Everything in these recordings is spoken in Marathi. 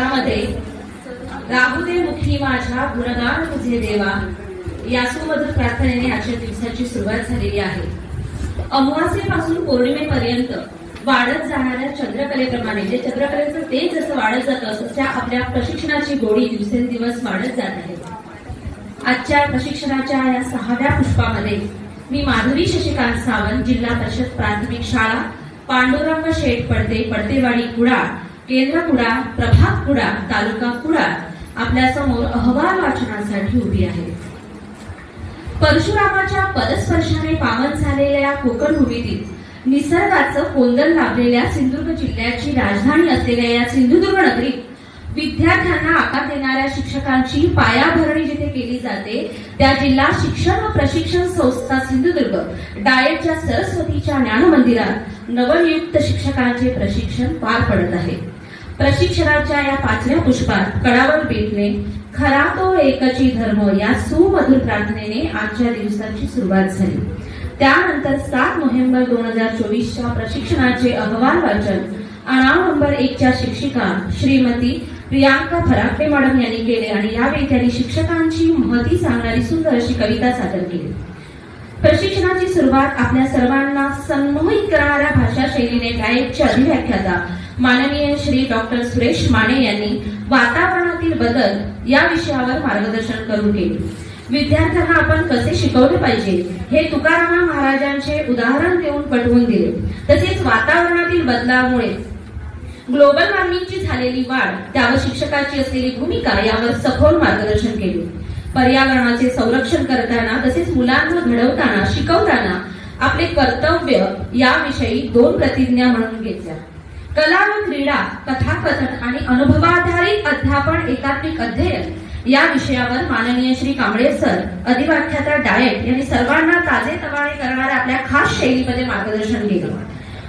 मध्ये राहू दे मुखी माझ्या गुणगान तुझे देवा या सुमधुर प्रार्थनेने आजच्या दिवसाची सुरुवात झालेली आहे। अमावास्येपासून पौर्णिमेपर्यंत वाढत जाणाऱ्या चंद्रकलेप्रमाणे जे चंद्रकलेचं तेज जसं वाढत जातं तसं आपल्या प्रशिक्षणाची गोडी दिवसेंदिवस वाढत जात आहे। आजच्या प्रशिक्षणाच्या या 6व्या पुष्पामध्ये मी माधवी शशिकांत सावंत, जिल्हा परिषद प्राथमिक शाळा पांडुरंग शेठ पडते, पडतेवाडी कुडाळ, केंद्र कुडाळ, प्रभाग कुडाळ, तालुका कुडाळ आपल्या समोर अहवाल वाचनासाठी उभी आहे। परशुरामाच्या पदस्पर्शाने पावन झालेल्या कोकण भूमीतील निसर्गाचं कोंदण लाभलेल्या सिंधुदुर्ग जिल्ह्याची राजधानी असलेल्या या सिंधुदुर्ग नगरीत विद्यार्थ्यांना आकार देणाऱ्या शिक्षकांची पायाभरणी जिथे केली जाते त्या जिल्हा शिक्षण व प्रशिक्षण संस्था सिंधुदुर्ग डायटच्या सरस्वतीच्या ज्ञान मंदिरात नवनियुक्त शिक्षकांचे प्रशिक्षण पार पडत आहे। प्रशिक्षणाच्या या 5व्या पुष्पात कडावर पेटणे खरा तो एकची धर्म या सुमधुर प्रार्थनेने आजच्या दिवसाची सुरुवात झाली। त्यानंतर 7 नोव्हेंबर 2024च्या प्रशिक्षणाचे अहवाल वाचन अनाव नंबर 1च्या शिक्षिका श्रीमती प्रियांका फराटे मॅडम यांनी केले आणि यावेळी त्यांनी शिक्षकांची महती सांगणारी सुंदर अशी कविता सादर केली। प्रशिक्षणाची सुरुवात आपल्या सर्वांना संमोहित करणाऱ्या भाषा शैलीने डाएटचे अधिव्याख्याता माननीय श्री डॉक्टर सुरेश माने यांनी वातावरणातील बदल या विषयावर मार्गदर्शन करून केले। विद्यार्थ्यांना आपण कसे शिकवले पाहिजे हे तुकाराम महाराजांचे उदाहरण देऊन पटवून दिले। तसेच वातावरणातील बदलामुळे ग्लोबल वॉर्मिंगची झालेली वाढ त्यावर शिक्षकाची असलेली भूमिका यावर सखोल मार्गदर्शन केले। पर्यावरणाचे संरक्षण करताना तसेच मुलांना घडवताना शिकवताना आपले कर्तव्य याविषयी 2 प्रतिज्ञा म्हणून घेतल्या। कला व क्रीडा, कथाकथन आणि अनुभवाधारित अध्यापन एकात्मिक अध्ययन या विषयावर माननीय श्री कांबळे सर अधिव्याख्याता डाएट यांनी सर्वांना ताजेतवाने करणाऱ्या आपल्या खास शैलीमध्ये मार्गदर्शन केलं।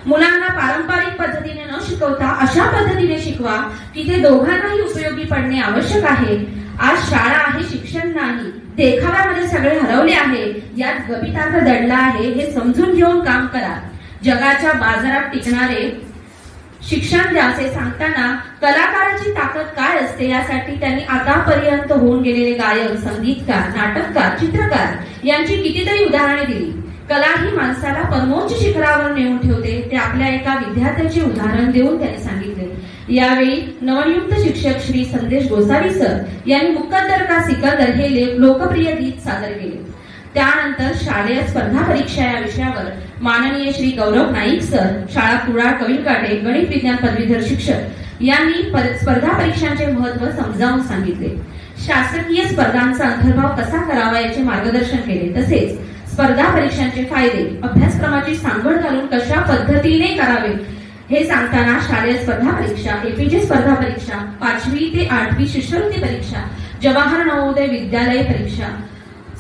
मुलांना पारंपरिक पद्धतीने न शिकवता अशा पद्धतीने शिकवा की ते दोघांनाही उपयोगी पडणे आवश्यक आहे। आज शाळा आहे, शिक्षण नाही, देखाव्यामध्ये सगळे हरवले आहे, यात गभितार्थ दडला आहे हे समजून घेऊन काम करा। जगाच्या बाजारात टिकणारे शिक्षण द्या असे सांगताना कलाकाराची ताकद काय असते यासाठी त्यांनी आतापर्यंत होऊन गेलेले गायक, संगीतकार, नाटककार, चित्रकार यांची कितीतरी उदाहरणे दिली। कला ही माणसाला परमोच्च शिखरावर नेऊन ठेवते ते आपल्या एका विद्यार्थ्याचे उदाहरण देऊन त्यांनी सांगितले। यावेळी नवनियुक्त शिक्षक श्री संदेश गोसावी सर यांनी मुकद्दर का सिकंदर हे लोकप्रिय गीत सादर केले। त्यानंतर शालेय स्पर्धा परीक्षा या विषयावर माननीय श्री गौरव नाईक सर, शाळा कुडाळ कविलकाटे, गणित विज्ञान पदवीधर शिक्षक यांनी स्पर्धा परीक्षांचे महत्त्व समजावून सांगितले। शासकीय स्पर्धांचा अंतर्भाव कसा करावा याचे मार्गदर्शन केले। तसेच स्पर्धा परीक्षांचे फायदे, अभ्यासक्रमाची सांगड घालून कशा पद्धतीने करावे हे सांगताना शालेय स्पर्धा परीक्षा, एपीजे स्पर्धा परीक्षा, 5वी ते 8वी शिष्यवृत्ती परीक्षा, जवाहर नवोदय विद्यालय परीक्षा,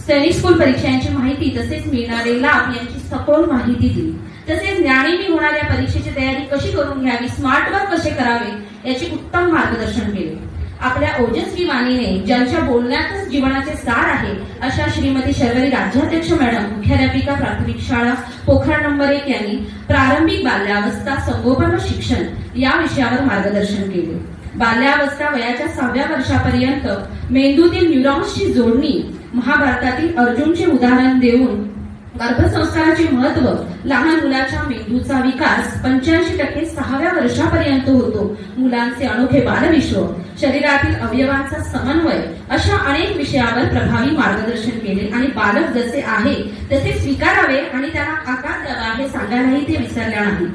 सैनिक स्कूल परीक्षांची माहिती तसेच मिळणारे लाभ यांची सखोल माहिती दिली। तसेच ज्ञानीने होणाऱ्या परीक्षेची तयारी कशी करून घ्यावी, स्मार्ट वर्क कसे करावे याचे उत्तम मार्गदर्शन केले। आपल्या ओजस्वी वाणीने ज्यांच्या बोलण्यातच जीवनाचे सार आहे अशा श्रीमती शर्वरी राज्याध्यक्ष मॅडम, मुख्याध्यापिका प्राथमिक शाळा पोखरण नंबर 1 यांनी प्रारंभिक बाल्यावस्था संगोपन व शिक्षण या विषयावर मार्गदर्शन केले। बाल्यावस्था वयाच्या 6व्या वर्षापर्यंत मेंदूतील न्यूरॉन्सची जोडणी, महाभारतातील अर्जुनचे उदाहरण देऊन गर्भसंस्काराचे महत्व, लहान मुलाच्या मेंदूचा विकास 85% 6व्या वर्षापर्यंत होतो, मुलांचे अनोखे बालविश्व, शरीरातील अवयवांचा समन्वय अशा अनेक विषयावर प्रभावी मार्गदर्शन केले आणि बालक जसे आहे तसे स्वीकारावे आणि त्याला आकार द्यावा हे सांगायलाही ते विसरल्या नाही।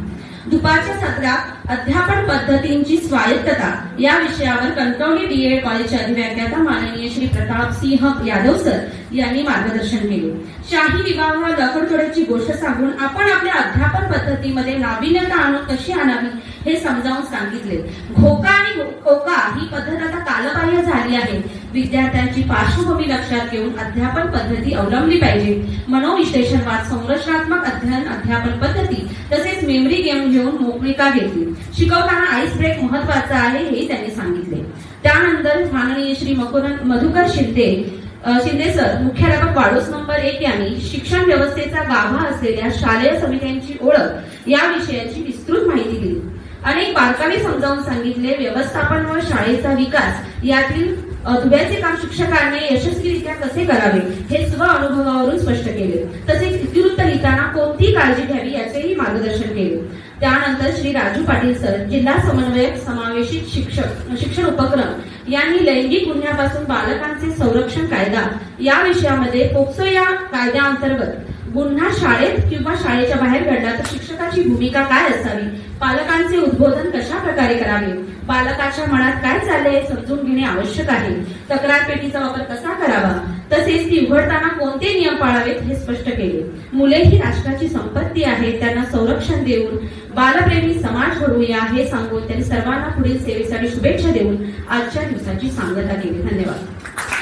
दुपारच्या सत्रात अध्यापन पद्धतींची स्वायत्तता या विषयावर कणकवली डीएड कॉलेजचे अधिव्याख्याता माननीय श्री प्रताप सिंह यादव सर यांनी मार्गदर्शन केले। शाही विवाह लकडचोड्याची गोष्ट सांगून आपण आपल्या अध्यापन पद्धतीमध्ये नाविन्यता आणून कशी आणावी हे समजावून सांगितले। घोका आणि खोका ही पद्धत आता कालबाह्य झाली आहे। विद्यार्थ्यांची पार्श्वभूमी लक्षात घेऊन अध्यापन पद्धती अवलंबली पाहिजे। मनोविश्लेषणवाद, संरचनात्मक अध्ययन अध्यापन पद्धती तसेच मेमरी गेम घेऊन मोकळीका घेतली। शिकवताना आईस ब्रेक महत्वाचा आहे हे त्यांनी सांगितले। त्यानंतर माननीय श्री मधुकर शिंदे सर, मुख्याध्यापक वाडोस नंबर 1 यांनी शिक्षण व्यवस्थेचा गाभा असलेल्या शालेय समित्यांची ओळख या विषयाची विस्तृत माहिती दिली। अनेक बारकावे समजावून सांगितले. व्यवस्थापन व शाळेचा विकास यातील दुव्याचे काम शिक्षकांनी यशस्वीरित्या कसे करावे हे स्व अनुभवावरून स्पष्ट केले. तसेच इतिवृत्त लिहिताना कोणती काळजी घ्यावी याचेही मार्गदर्शन केले. त्यानंतर श्री राजू पाटील सर, जिल्हा समन्वयक समावेशित शिक्षण उपक्रम यांनी लैंगिक गुन्ह्यापासून बालकांचे संरक्षण कायदा या विषयामध्ये पोक्सो या कायद्याअंतर्गत गुन्हा शाळेत किंवा शाळेच्या बाहेर घडला तर शिक्षकाची भूमिका काय असावी, पालकांचे उद्बोधन कशा प्रकारे करावे, बालकाच्या मनात काय चालले हे समजून घेणे आवश्यक आहे, तक्रार पेटीचा वापर कसा करावा, तसेच ती उघडताना कोणते नियम पाळावेत हे स्पष्ट केले. मुले ही राष्ट्राची संपत्ती आहे, त्यांना संरक्षण देऊन बालप्रेमी समाज घडवूया हे सांगून त्यांनी सर्वांना पुढील सेवेसाठी शुभेच्छा देऊन आजच्या दिवसाची सांगता केली. धन्यवाद.